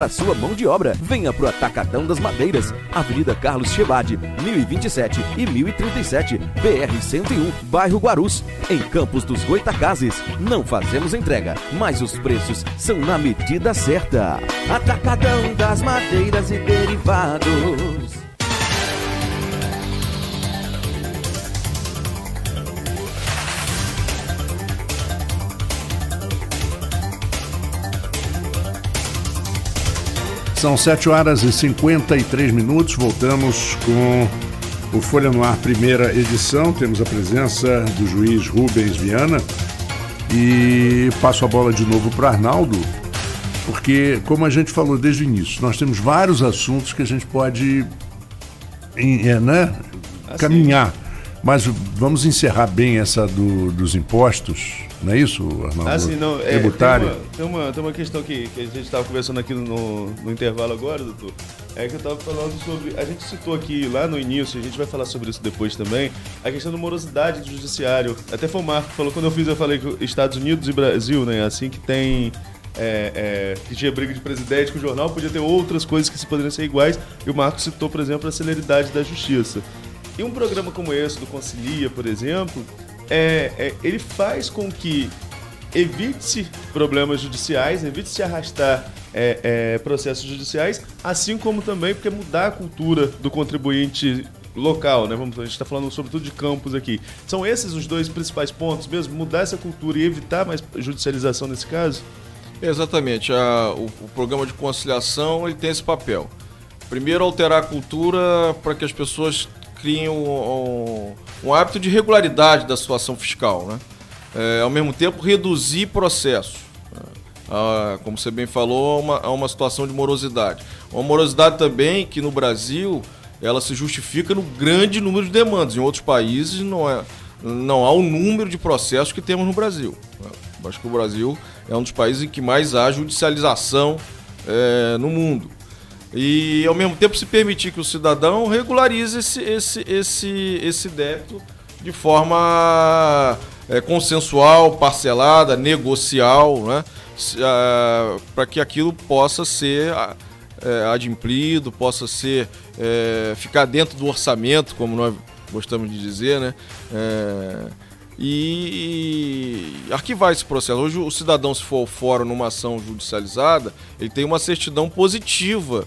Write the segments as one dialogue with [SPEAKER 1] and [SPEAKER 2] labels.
[SPEAKER 1] a sua mão de obra. Venha pro Atacadão das Madeiras, Avenida Carlos Chevade, 1027 e 1037, BR-101, bairro Guarus, em Campos dos Goitacazes. Não fazemos entrega, mas os preços são na medida certa. Atacadão das Madeiras e Derivados.
[SPEAKER 2] São 7h53. Voltamos com o Folha no Ar, primeira edição. Temos a presença do juiz Rubens Viana. E passo a bola de novo para Arnaldo, porque, como a gente falou desde o início, nós temos vários assuntos que a gente pode caminhar. Mas vamos encerrar bem essa dos impostos, não é isso, Arnaldo?
[SPEAKER 3] Não,
[SPEAKER 2] tributário.
[SPEAKER 3] Tem uma questão que a gente estava conversando aqui no intervalo agora, doutor. É que eu estava falando sobre... A gente citou aqui lá no início, a gente vai falar sobre isso depois também, a questão da morosidade do judiciário. Até foi o Marco que falou, quando eu falei que Estados Unidos e Brasil, né, assim que tem... que tinha briga de presidente com o jornal, podia ter outras coisas que poderiam ser iguais. E o Marco citou, por exemplo, a celeridade da justiça. E um programa como esse, do Concilia, por exemplo, ele faz com que evite-se problemas judiciais, evite-se arrastar processos judiciais, assim como também porque mudar a cultura do contribuinte local, né? A gente está falando sobretudo de Campos aqui. São esses os dois principais pontos mesmo? Mudar essa cultura e evitar mais judicialização nesse caso?
[SPEAKER 4] Exatamente. O programa de conciliação ele tem esse papel. Primeiro, alterar a cultura para que as pessoas criem um hábito de regularidade da situação fiscal, né? Ao mesmo tempo, reduzir processos. Como você bem falou, há uma situação de morosidade. Uma morosidade também que no Brasil ela se justifica no grande número de demandas. Em outros países não há o número de processos que temos no Brasil. Acho que o Brasil é um dos países em que mais há judicialização no mundo. E, ao mesmo tempo, se permitir que o cidadão regularize esse débito de forma consensual, parcelada, negocial, né? Para que aquilo possa ser adimplido, possa ser ficar dentro do orçamento, como nós gostamos de dizer, né? E arquivar esse processo. Hoje o cidadão, se for ao fórum numa ação judicializada, ele tem uma certidão positiva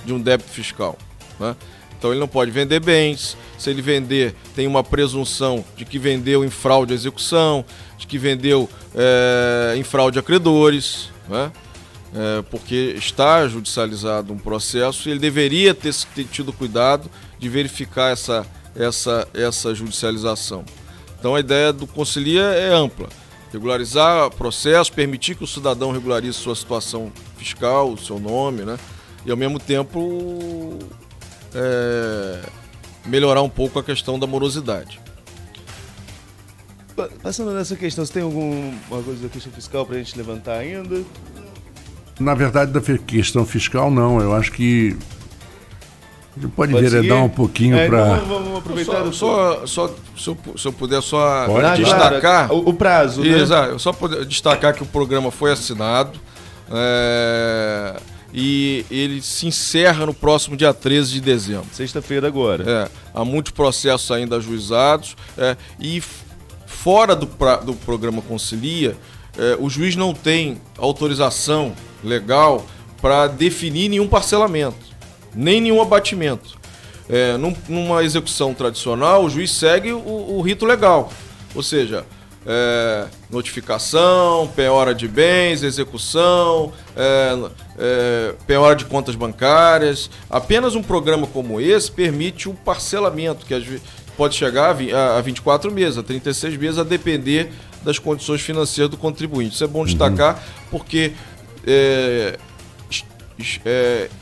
[SPEAKER 4] de um débito fiscal, né? Então ele não pode vender bens. Se ele vender, tem uma presunção de que vendeu em fraude à execução, de que vendeu em fraude a credores, né? Porque está judicializado um processo e ele deveria ter tido cuidado de verificar essa judicialização. Então a ideia do Concilia é ampla. Regularizar o processo, permitir que o cidadão regularize sua situação fiscal, o seu nome, né? E ao mesmo tempo melhorar um pouco a questão da morosidade.
[SPEAKER 3] Passando nessa questão, você tem alguma coisa da questão fiscal para a gente levantar ainda?
[SPEAKER 2] Na verdade, da questão fiscal, não. Eu acho que pode enveredar um pouquinho para...
[SPEAKER 3] Vamos aproveitar...
[SPEAKER 4] Se eu puder só
[SPEAKER 3] destacar... Claro, o prazo, né?
[SPEAKER 4] Exato. Só poder destacar que o programa foi assinado e ele se encerra no próximo dia 13 de dezembro.
[SPEAKER 3] Sexta-feira agora.
[SPEAKER 4] Há muitos processos ainda ajuizados e fora do programa Concilia, o juiz não tem autorização legal para definir nenhum parcelamento, nem nenhum abatimento. Numa execução tradicional, o juiz segue o rito legal, ou seja, notificação, penhora de bens, execução, penhora de contas bancárias. Apenas um programa como esse permite o parcelamento, que pode chegar a 24 meses, a 36 meses, a depender das condições financeiras do contribuinte. Isso é bom destacar, porque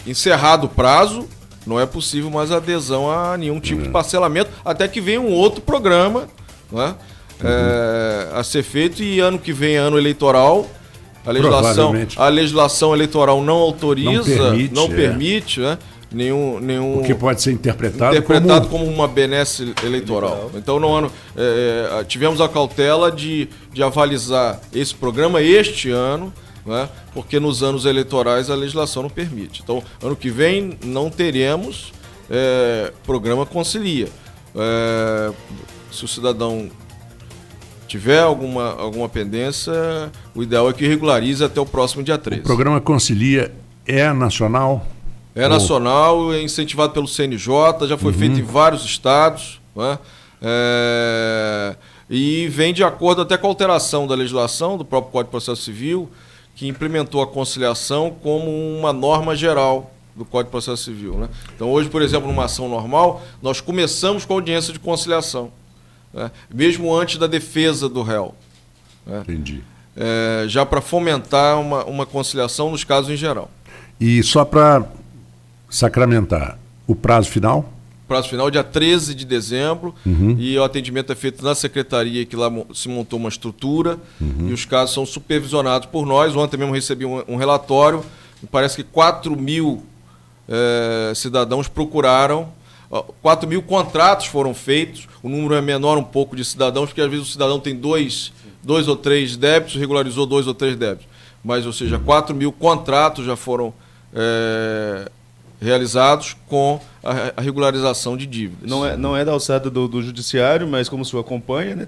[SPEAKER 4] encerrado o prazo, não é possível mais adesão a nenhum tipo de parcelamento, até que venha um outro programa, né, a ser feito, e ano que vem é ano eleitoral. A legislação eleitoral não autoriza, não permite, né, nenhum
[SPEAKER 2] o que pode ser interpretado
[SPEAKER 4] como uma benesse eleitoral. Então, no ano tivemos a cautela de avalizar esse programa este ano né? Porque nos anos eleitorais a legislação não permite. Então, ano que vem não teremos programa Concilia. Se o cidadão tiver alguma pendência, o ideal é que regularize até o próximo dia 13.
[SPEAKER 2] O programa Concilia é nacional?
[SPEAKER 4] É nacional, é incentivado pelo CNJ, já foi feito em vários estados, né? E vem de acordo até com a alteração da legislação do próprio Código de Processo Civil, que implementou a conciliação como uma norma geral do Código de Processo Civil, né? Então hoje, por exemplo, numa ação normal, nós começamos com a audiência de conciliação, né? Mesmo antes da defesa do réu, né?
[SPEAKER 2] Entendi.
[SPEAKER 4] Já para fomentar uma conciliação nos casos em geral.
[SPEAKER 2] E só para sacramentar, o prazo final?
[SPEAKER 4] Prazo final dia 13 de dezembro, e o atendimento é feito na secretaria, que lá se montou uma estrutura, e os casos são supervisionados por nós. Ontem mesmo recebi um relatório, parece que 4.000 cidadãos procuraram, 4.000 contratos foram feitos, o número é menor um pouco de cidadãos, porque às vezes o cidadão tem dois ou três débitos, regularizou 2 ou 3 débitos, mas, ou seja, 4.000 contratos já foram realizados com a regularização de dívidas.
[SPEAKER 3] Não é da alçada do judiciário, mas como o senhor acompanha, né,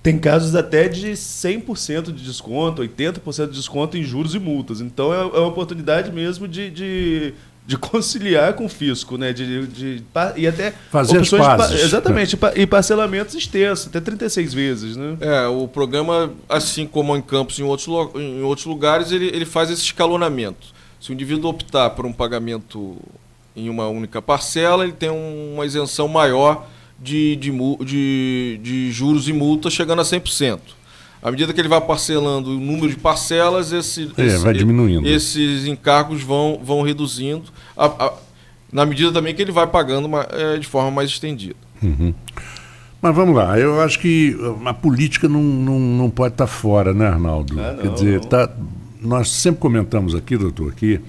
[SPEAKER 3] tem casos até de 100% de desconto, 80% de desconto em juros e multas. Então é uma oportunidade mesmo de conciliar com o fisco, né? E até
[SPEAKER 2] fazer as pazes.
[SPEAKER 3] Exatamente, e parcelamentos extensos, até 36 vezes, né?
[SPEAKER 4] O programa, assim como em Campos e em outros lugares, ele faz esse escalonamento. Se o indivíduo optar por um pagamento em uma única parcela, ele tem uma isenção maior de juros e multas, chegando a 100%. À medida que ele vai parcelando o número de parcelas,
[SPEAKER 2] vai diminuindo.
[SPEAKER 4] Esses encargos vão reduzindo, na medida também que ele vai pagando de forma mais estendida.
[SPEAKER 2] Mas vamos lá, eu acho que a política não pode estar fora, né, Arnaldo? Quer dizer, nós sempre comentamos aqui, doutor, que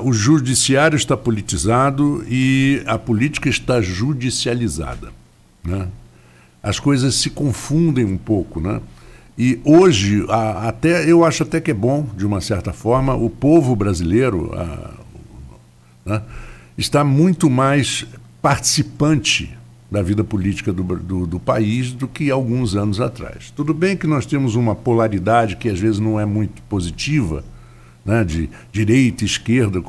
[SPEAKER 2] o judiciário está politizado e a política está judicializada, né? As coisas se confundem um pouco, né? E hoje, eu acho até que é bom, de uma certa forma, o povo brasileiro né, está muito mais participante da vida política do país do que alguns anos atrás. Tudo bem que nós temos uma polaridade que às vezes não é muito positiva, né, de direita e esquerda,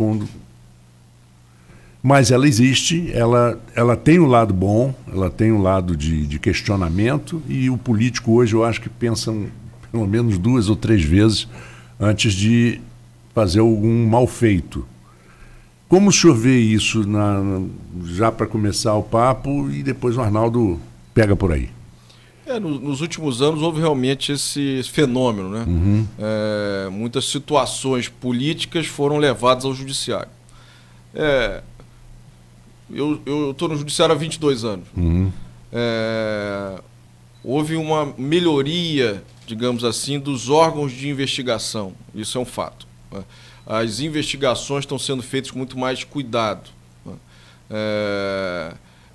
[SPEAKER 2] mas ela existe, ela tem o lado bom, ela tem o lado de questionamento, e o político hoje eu acho que pensa pelo menos 2 ou 3 vezes antes de fazer algum mal feito. Como o senhor vê isso já para começar o papo, e depois o Arnaldo pega por aí?
[SPEAKER 4] Nos últimos anos houve realmente esse fenômeno, né? Muitas situações políticas foram levadas ao judiciário. Eu estou no judiciário há 22 anos. Houve uma melhoria, digamos assim, dos órgãos de investigação. Isso é um fato, né? As investigações estão sendo feitas com muito mais cuidado, né?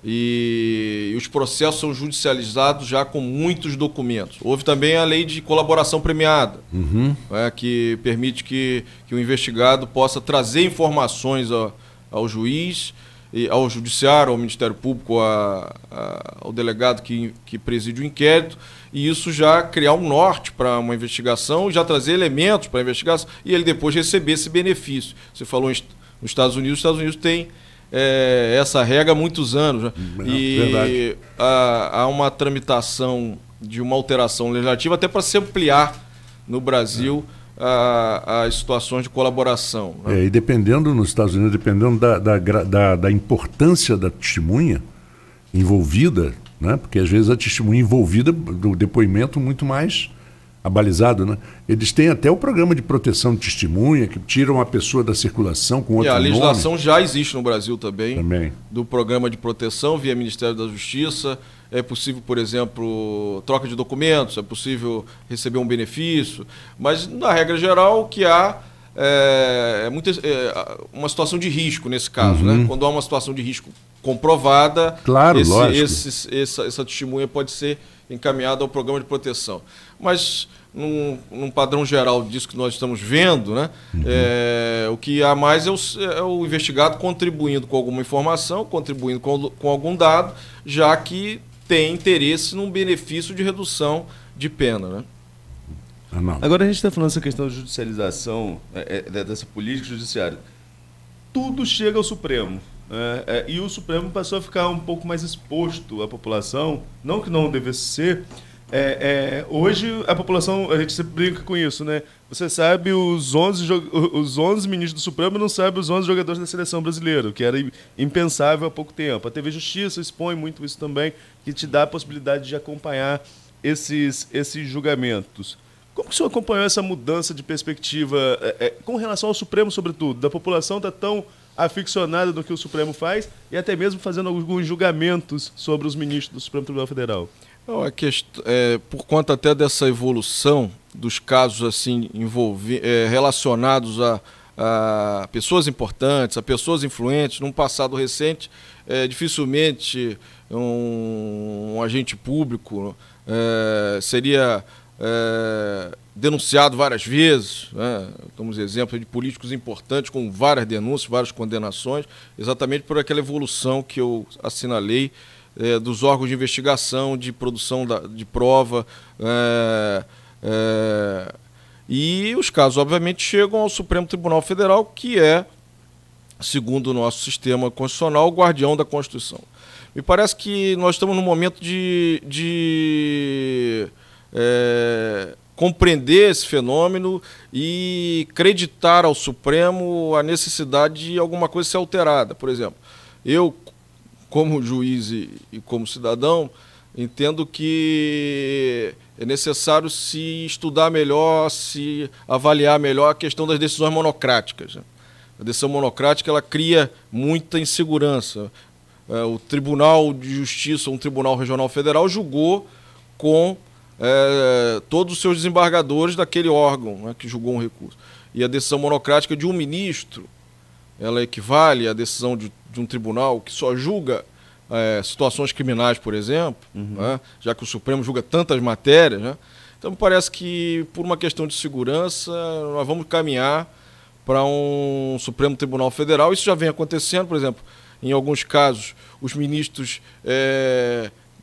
[SPEAKER 4] E os processos são judicializados já com muitos documentos. Houve também a lei de colaboração premiada, que permite que o investigado possa trazer informações ao juiz, ao judiciário, ao Ministério Público, ao delegado que preside o inquérito, e isso já criar um norte para uma investigação, já trazer elementos para a investigação, e ele depois receber esse benefício. Você falou nos Estados Unidos, os Estados Unidos têm essa regra há muitos anos, né? E há uma tramitação de uma alteração legislativa até para se ampliar no Brasil as situações de colaboração, né?
[SPEAKER 2] E dependendo, nos Estados Unidos, dependendo da importância da testemunha envolvida, né? Porque às vezes a testemunha envolvida do depoimento muito mais abalizado, né? Eles têm até o programa de proteção de testemunha, que tiram a pessoa da circulação com outro nome.
[SPEAKER 4] A legislação já existe no Brasil também, do programa de proteção via Ministério da Justiça. É possível, por exemplo, troca de documentos, é possível receber um benefício, mas na regra geral o que há uma situação de risco nesse caso, né? Quando há uma situação de risco comprovada,
[SPEAKER 2] claro,
[SPEAKER 4] essa testemunha pode ser encaminhada ao programa de proteção. Mas, num padrão geral disso que nós estamos vendo, né? O que há mais é o investigado contribuindo com alguma informação, contribuindo com algum dado, já que tem interesse num benefício de redução de pena, né?
[SPEAKER 3] Agora a gente está falando dessa questão de judicialização, dessa política judiciária. Tudo chega ao Supremo. E o Supremo passou a ficar um pouco mais exposto à população, não que não devesse ser. Hoje a população, a gente sempre brinca com isso, né? Você sabe os 11 ministros do Supremo, não sabe os 11 jogadores da seleção brasileira, o que era impensável há pouco tempo. A TV Justiça expõe muito isso também, que te dá a possibilidade de acompanhar esses julgamentos. Como que o senhor acompanhou essa mudança de perspectiva com relação ao Supremo, sobretudo? Da população está tão aficionada no que o Supremo faz e até mesmo fazendo alguns julgamentos sobre os ministros do Supremo Tribunal Federal.
[SPEAKER 4] Por conta até dessa evolução dos casos assim relacionados a pessoas importantes, a pessoas influentes, num passado recente, dificilmente um agente público seria denunciado várias vezes, né? Temos exemplos de políticos importantes com várias denúncias, várias condenações, exatamente por aquela evolução que eu assinalei dos órgãos de investigação, de produção de prova, e os casos, obviamente, chegam ao Supremo Tribunal Federal, que é, segundo o nosso sistema constitucional, o guardião da Constituição. Me parece que nós estamos num momento de compreender esse fenômeno e acreditar ao Supremo a necessidade de alguma coisa ser alterada. Por exemplo, eu, como juiz e como cidadão, entendo que é necessário se estudar melhor, se avaliar melhor a questão das decisões monocráticas, né? A decisão monocrática ela cria muita insegurança. O Tribunal de Justiça, um Tribunal Regional Federal, julgou com todos os seus desembargadores daquele órgão, né, que julgou um recurso. E a decisão monocrática de um ministro, ela equivale à decisão de um tribunal que só julga situações criminais, por exemplo, né, já que o Supremo julga tantas matérias, né? Então me parece que, por uma questão de segurança, nós vamos caminhar para um Supremo Tribunal Federal. Isso já vem acontecendo, por exemplo, em alguns casos, os ministros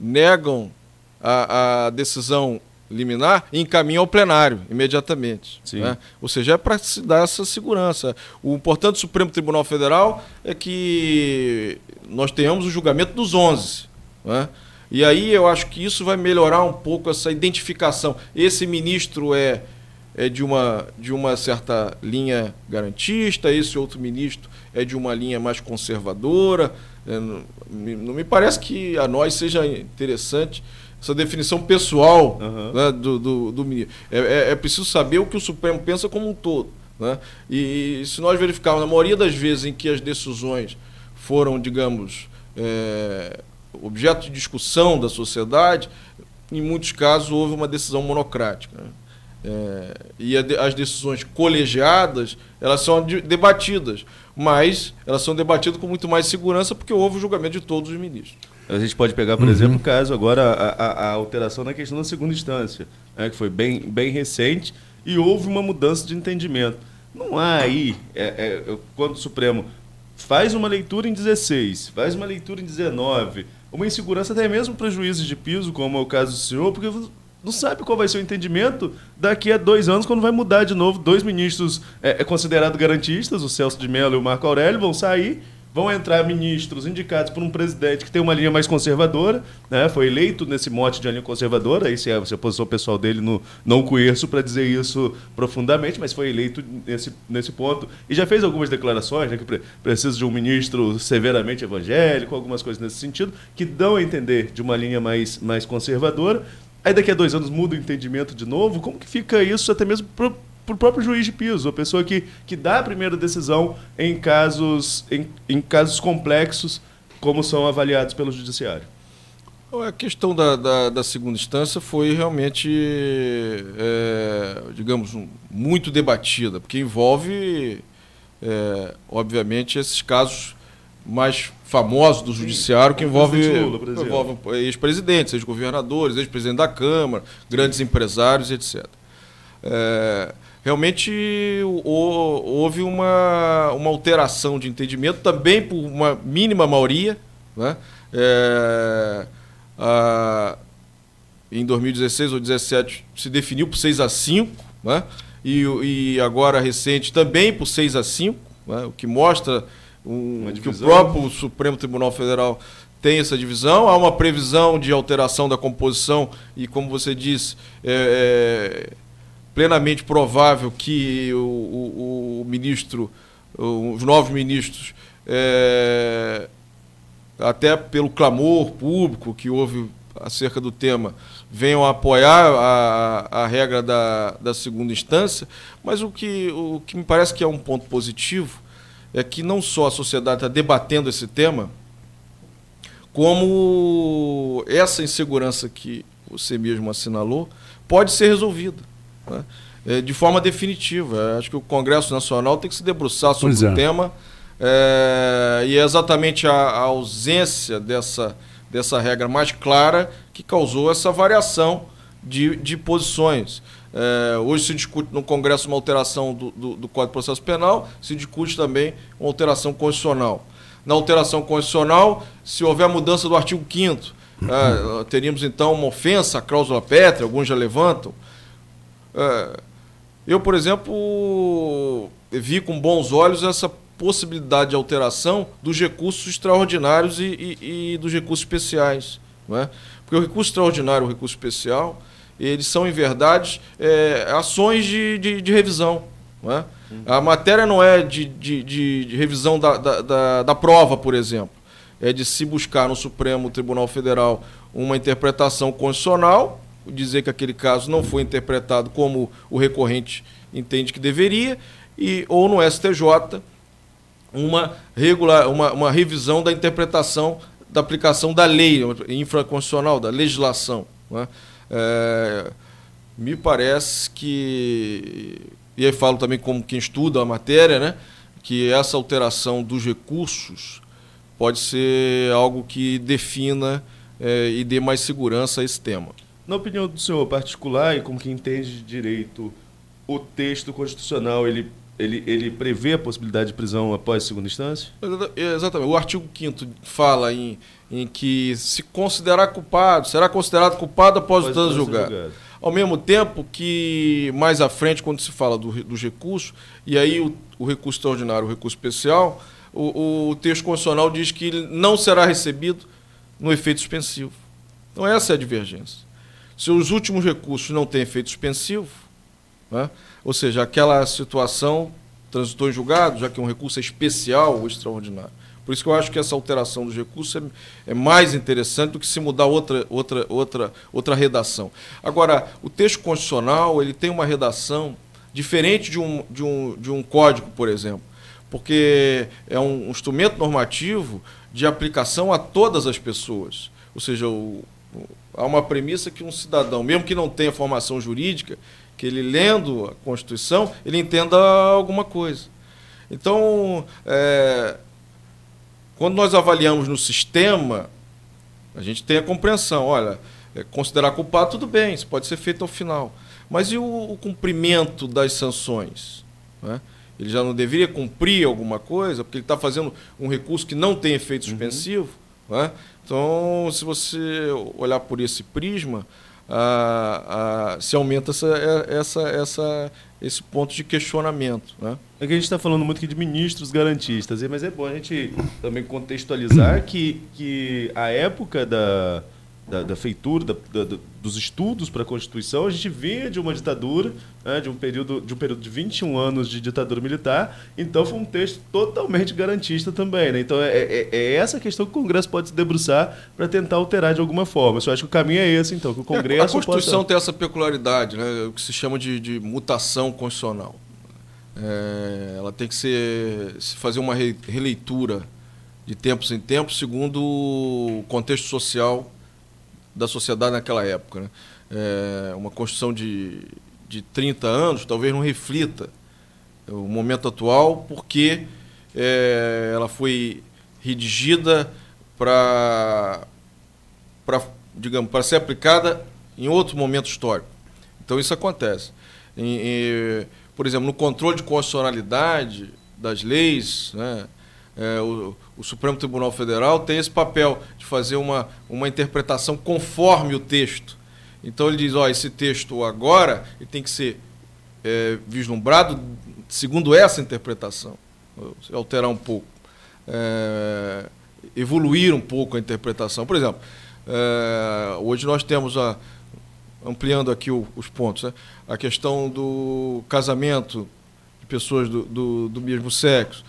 [SPEAKER 4] negam a decisão liminar e encaminham ao plenário imediatamente, né? Ou seja, é para se dar essa segurança. O importante do Supremo Tribunal Federal é que nós tenhamos o julgamento dos 11, né? E aí eu acho que isso vai melhorar um pouco essa identificação. Esse ministro é de uma certa linha garantista, esse outro ministro é de uma linha mais conservadora. Não me parece que a nós seja interessante essa definição pessoal, né, do ministro. É preciso saber o que o Supremo pensa como um todo, né? E se nós verificarmos, na maioria das vezes em que as decisões foram, digamos, objeto de discussão da sociedade, em muitos casos houve uma decisão monocrática, né? E as decisões colegiadas, elas são debatidas, mas elas são debatidas com muito mais segurança porque houve o julgamento de todos os ministros.
[SPEAKER 3] A gente pode pegar, por exemplo, o caso agora, a alteração na questão da segunda instância, né, que foi bem recente, e houve uma mudança de entendimento. Não há aí, quando o Supremo faz uma leitura em 16, faz uma leitura em 19, uma insegurança até mesmo para juízes de piso, como é o caso do senhor, porque não sabe qual vai ser o entendimento daqui a 2 anos, quando vai mudar de novo. 2 ministros considerados garantistas, o Celso de Mello e o Marco Aurélio, vão sair. Vão entrar ministros indicados por um presidente que tem uma linha mais conservadora, né? Foi eleito nesse mote de linha conservadora, aí se a posição pessoal dele não conheço para dizer isso profundamente, mas foi eleito nesse ponto. E já fez algumas declarações, né, que precisa de um ministro severamente evangélico, algumas coisas nesse sentido, que dão a entender de uma linha mais conservadora. Aí daqui a 2 anos muda o entendimento de novo. Como que fica isso até mesmo para o próprio juiz de piso, a pessoa que dá a primeira decisão em casos complexos, como são avaliados pelo judiciário?
[SPEAKER 4] A questão da segunda instância foi realmente, digamos, muito debatida, porque envolve, obviamente, esses casos mais famosos do judiciário, que envolve ex-presidentes, ex-governadores, ex-presidente da Câmara, grandes empresários, etc. Realmente houve uma alteração de entendimento, também por uma mínima maioria, né? Em 2016 ou 2017 se definiu por 6-5, né? E agora recente também por 6-5, né? O que mostra que o próprio Supremo Tribunal Federal tem essa divisão. Há uma previsão de alteração da composição e, como você disse, plenamente provável que o ministro, os novos ministros, até pelo clamor público que houve acerca do tema, venham a apoiar a regra da segunda instância, mas o que me parece que é um ponto positivo é que não só a sociedade está debatendo esse tema, como essa insegurança que você mesmo assinalou pode ser resolvida, né? De forma definitiva. Acho que o Congresso Nacional tem que se debruçar sobre o tema, e é exatamente a ausência dessa regra mais clara que causou essa variação de posições. Hoje se discute no Congresso uma alteração do Código de Processo Penal, se discute também uma alteração constitucional. Na alteração constitucional, se houver mudança do artigo 5º, teríamos então uma ofensa à cláusula pétrea, alguns já levantam. Eu, por exemplo, vi com bons olhos essa possibilidade de alteração dos recursos extraordinários e dos recursos especiais, não é? Porque o recurso extraordinário e o recurso especial, eles são, em verdade, ações de revisão. Não é? A matéria não é de revisão da prova, por exemplo. É de se buscar no Supremo Tribunal Federal uma interpretação constitucional, dizer que aquele caso não foi interpretado como o recorrente entende que deveria, ou no STJ, uma revisão da interpretação da aplicação da lei infraconstitucional, da legislação. Não é? Me parece que, e aí falo também como quem estuda a matéria, né, que essa alteração dos recursos pode ser algo que defina e dê mais segurança a esse tema.
[SPEAKER 3] Na opinião do senhor particular e como quem entende de direito, o texto constitucional, ele prevê a possibilidade de prisão após segunda instância?
[SPEAKER 4] Exatamente. O artigo 5º fala em que se considerar culpado, será considerado culpado após o trânsito julgado. Ao mesmo tempo que, mais à frente, quando se fala dos recursos, e aí o recurso extraordinário, o recurso especial, o texto constitucional diz que ele não será recebido no efeito suspensivo. Então essa é a divergência. Se os últimos recursos não têm efeito suspensivo, né, ou seja, aquela situação transitou em julgado, já que um recurso é especial ou extraordinário. Por isso que eu acho que essa alteração dos recursos é mais interessante do que se mudar outra redação. Agora, o texto constitucional ele tem uma redação diferente de um código, por exemplo, porque é um instrumento normativo de aplicação a todas as pessoas. Ou seja, há uma premissa que um cidadão, mesmo que não tenha formação jurídica, que ele lendo a Constituição, ele entenda alguma coisa. Então, quando nós avaliamos no sistema, a gente tem a compreensão, olha, considerar culpado, tudo bem, isso pode ser feito ao final. Mas e o cumprimento das sanções? Né? Ele já não deveria cumprir alguma coisa, porque ele está fazendo um recurso que não tem efeito suspensivo? Né? Então, se você olhar por esse prisma, se aumenta esse ponto de questionamento. Né?
[SPEAKER 3] É que a gente está falando muito aqui de ministros garantistas, mas é bom a gente também contextualizar que a época da feitura, dos estudos para a Constituição, a gente vinha de uma ditadura, né, de um período de 21 anos de ditadura militar, então foi um texto totalmente garantista também. Né? Então é essa questão que o Congresso pode se debruçar para tentar alterar de alguma forma. Eu acho que o caminho é esse, então, que o Congresso...
[SPEAKER 4] A Constituição tem essa peculiaridade, né, o que se chama de mutação constitucional. Ela tem que se fazer uma releitura de tempos em tempos, segundo o contexto social da sociedade naquela época, né? Uma Constituição de 30 anos talvez não reflita o momento atual, porque ela foi redigida para ser aplicada em outro momento histórico. Então isso acontece. Por exemplo, no controle de constitucionalidade das leis, né, o Supremo Tribunal Federal tem esse papel de fazer uma interpretação conforme o texto. Então ele diz, esse texto agora ele tem que ser vislumbrado segundo essa interpretação. Alterar um pouco, evoluir um pouco a interpretação. Por exemplo, hoje nós temos, ampliando aqui os pontos, né, a questão do casamento de pessoas do mesmo sexo.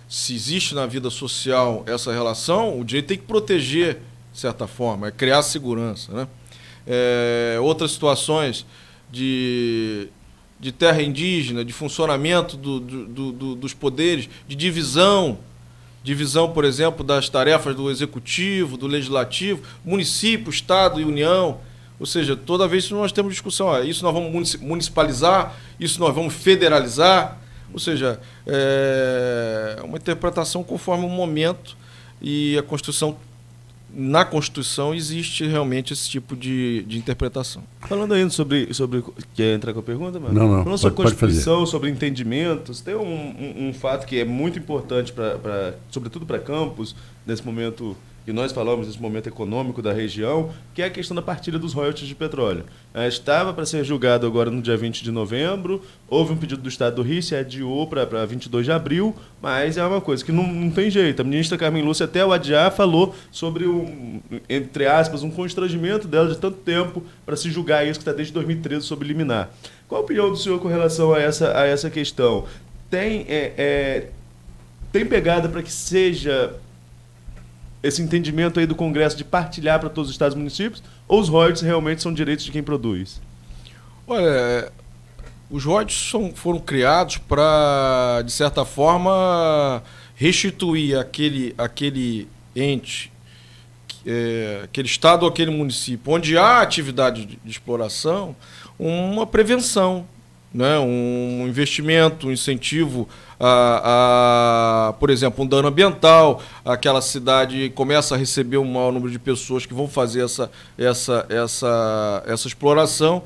[SPEAKER 4] Se existe na vida social essa relação, o direito tem que proteger, de certa forma, criar segurança, né? Outras situações de terra indígena, de funcionamento dos poderes, de divisão, por exemplo, das tarefas do Executivo, do Legislativo, município, Estado e União. Ou seja, toda vez que nós temos discussão, isso nós vamos municipalizar, isso nós vamos federalizar. Ou seja, é uma interpretação conforme o momento, e na Constituição existe realmente esse tipo de interpretação.
[SPEAKER 3] Falando ainda sobre... Quer entrar com a pergunta, mano?
[SPEAKER 2] Não.
[SPEAKER 3] Falando sobre a Constituição, sobre entendimentos, tem um fato que é muito importante, sobretudo para Campos, nesse momento que nós falamos, nesse momento econômico da região, que é a questão da partilha dos royalties de petróleo. Estava para ser julgado agora no dia 20 de novembro, houve um pedido do Estado do Rio, se adiou para 22 de abril, mas é uma coisa que não tem jeito. A ministra Carmen Lúcia, até o adiar, falou sobre, entre aspas, um constrangimento dela de tanto tempo para se julgar isso, que está desde 2013 sob liminar. Qual a opinião do senhor com relação a essa questão? Tem pegada para que seja esse entendimento aí do Congresso de partilhar para todos os estados e municípios, ou os royalties realmente são direitos de quem produz?
[SPEAKER 4] Olha, os royalties foram criados para, de certa forma, restituir aquele ente, aquele estado ou aquele município, onde há atividade de exploração, uma prevenção, né? Um investimento, um incentivo por exemplo, um dano ambiental. Aquela cidade começa a receber um maior número de pessoas que vão fazer essa exploração,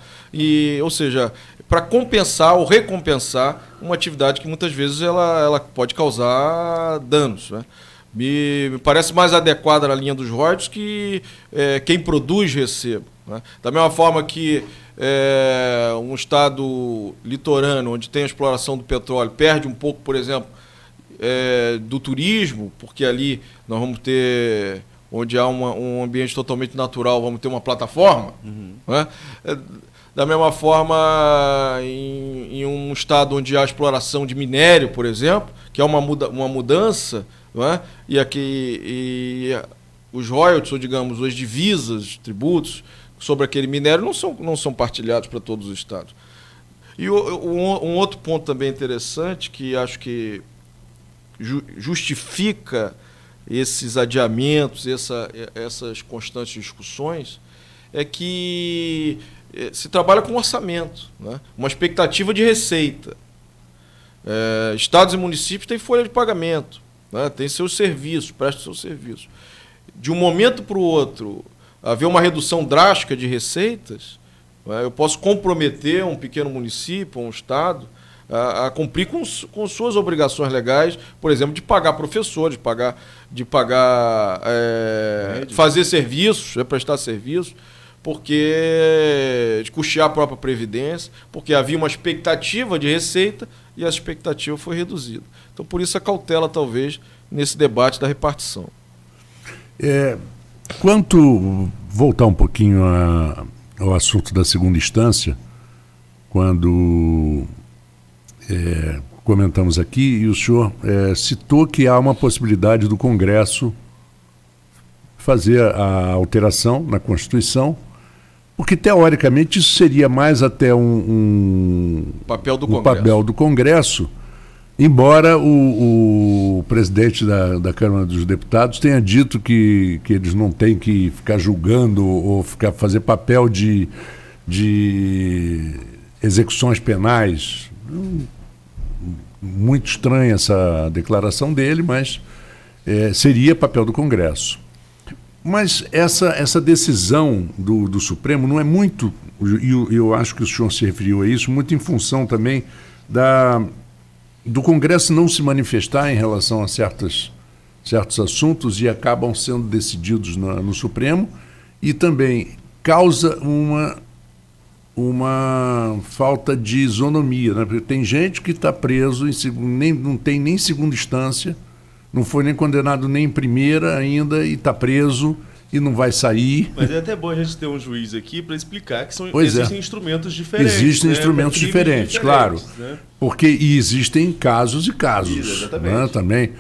[SPEAKER 4] ou seja, para compensar ou recompensar uma atividade que muitas vezes ela pode causar danos, né? Me parece mais adequada na linha dos royalties que quem produz receba, né? Da mesma forma que um estado litorâneo, onde tem a exploração do petróleo, perde um pouco, por exemplo, do turismo, porque ali nós vamos ter, onde há um ambiente totalmente natural, vamos ter uma plataforma, né? Da mesma forma, em um estado onde há exploração de minério, por exemplo, que é uma mudança, não é? E os royalties, ou digamos, as divisas, tributos sobre aquele minério não são partilhados para todos os estados. E um outro ponto também interessante, que acho que justifica esses adiamentos, essas constantes discussões, é que se trabalha com orçamento, né? Uma expectativa de receita. Estados e municípios têm folha de pagamento, né? Têm seus serviços, prestam seus serviços. De um momento para o outro, haver uma redução drástica de receitas, né? Eu posso comprometer um pequeno município, um estado, a cumprir com suas obrigações legais, por exemplo, de pagar professores, de pagar fazer serviços, prestar serviços, de custear a própria previdência, porque havia uma expectativa de receita e a expectativa foi reduzida. Então, por isso a cautela, talvez, nesse debate da repartição.
[SPEAKER 2] Voltar um pouquinho ao assunto da segunda instância, quando comentamos aqui, e o senhor citou que há uma possibilidade do Congresso fazer a alteração na Constituição, porque, teoricamente, isso seria mais até um papel do Congresso Embora o presidente da Câmara dos Deputados tenha dito que eles não têm que ficar julgando ou fazer papel de execuções penais. Muito estranha essa declaração dele, mas seria papel do Congresso. Mas essa decisão do Supremo não é muito, e eu acho que o senhor se referiu a isso, muito em função também do Congresso não se manifestar em relação a certos assuntos e acabam sendo decididos no Supremo, e também causa uma falta de isonomia, né? Porque tem gente que está preso, não tem nem segunda instância, não foi nem condenado nem em primeira ainda e está preso e não vai sair.
[SPEAKER 3] Mas é até bom a gente ter um juiz aqui para explicar que existem instrumentos diferentes.
[SPEAKER 2] Existem instrumentos diferentes, claro. Né? Porque existem casos e casos. Isso, exatamente. Né? Também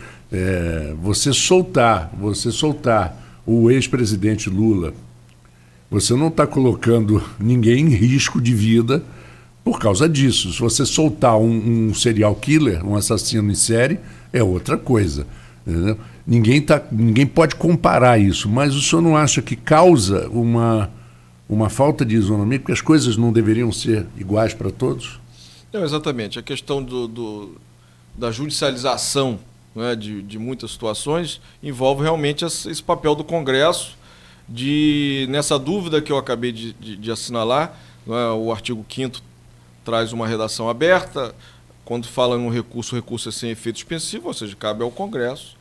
[SPEAKER 2] você soltar o ex-presidente Lula, você não está colocando ninguém em risco de vida por causa disso. Se você soltar um serial killer, um assassino em série, é outra coisa. Entendeu? Ninguém pode comparar isso, mas o senhor não acha que causa uma falta de isonomia, porque as coisas não deveriam ser iguais para todos?
[SPEAKER 4] Não, exatamente. A questão da judicialização, né, de muitas situações envolve realmente esse papel do Congresso nessa dúvida que eu acabei de assinalar, né, o artigo 5º traz uma redação aberta. Quando fala em um recurso, o recurso é sem efeito suspensivo, ou seja, cabe ao Congresso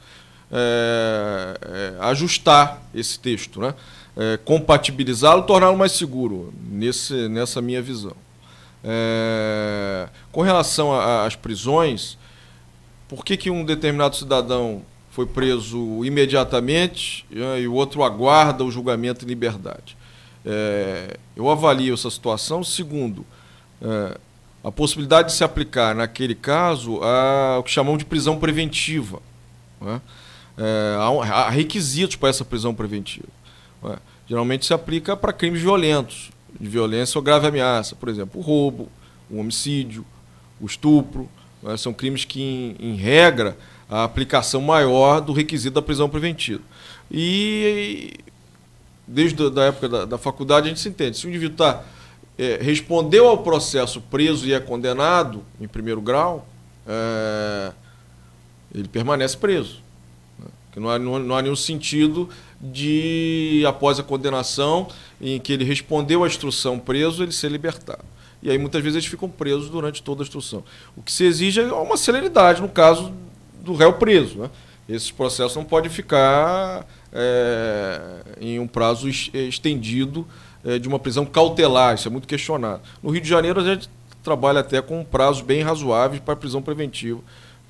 [SPEAKER 4] ajustar esse texto, né? Compatibilizá-lo, torná-lo mais seguro, nessa minha visão. Com relação às prisões, por que um determinado cidadão foi preso imediatamente e o outro aguarda o julgamento em liberdade? Eu avalio essa situação segundo a possibilidade de se aplicar, naquele caso, o que chamam de prisão preventiva. Né? Há requisitos para essa prisão preventiva. Né? Geralmente se aplica para crimes violentos, de violência ou grave ameaça. Por exemplo, o roubo, o homicídio, o estupro. Né? São crimes que, em regra, a aplicação maior do requisito da prisão preventiva. E, desde a época da faculdade, a gente se entende. Se o indivíduo respondeu ao processo preso e é condenado em primeiro grau, ele permanece preso. Porque não há nenhum sentido de, após a condenação, em que ele respondeu à instrução preso, ele ser libertado. E aí muitas vezes eles ficam presos durante toda a instrução. O que se exige é uma celeridade no caso do réu preso. Né? Esses processos não podem ficar em um prazo estendido de uma prisão cautelar, isso é muito questionado. No Rio de Janeiro, a gente trabalha até com prazos bem razoáveis para prisão preventiva,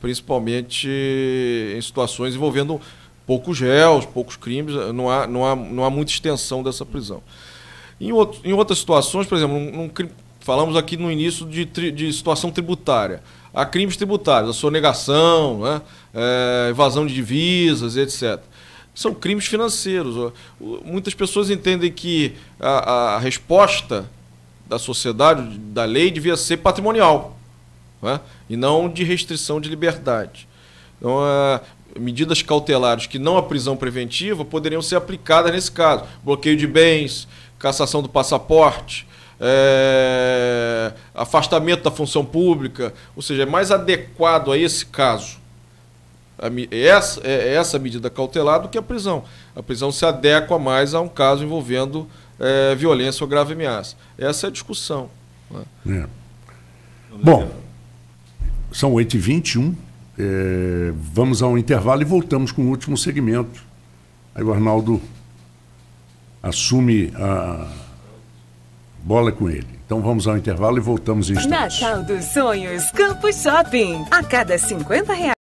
[SPEAKER 4] principalmente em situações envolvendo poucos réus, poucos crimes, não há muita extensão dessa prisão. Em outras situações, por exemplo, falamos aqui no início de situação tributária. Há crimes tributários, a sonegação, né, evasão de divisas, etc. São crimes financeiros. Muitas pessoas entendem que a resposta da sociedade, da lei, devia ser patrimonial, né? E não de restrição de liberdade. Então, medidas cautelares que não a prisão preventiva poderiam ser aplicadas nesse caso. Bloqueio de bens, cassação do passaporte, afastamento da função pública, ou seja, é mais adequado a esse caso essa medida cautelar do que a prisão. A prisão se adequa mais a um caso envolvendo violência ou grave ameaça. Essa é a discussão. Né?
[SPEAKER 2] Bom, são 8h21, vamos a um intervalo e voltamos com o último segmento. Aí o Arnaldo assume a bola com ele. Então vamos ao intervalo e voltamos em instantes.
[SPEAKER 5] Natal dos Sonhos, Campos Shopping. A cada R$50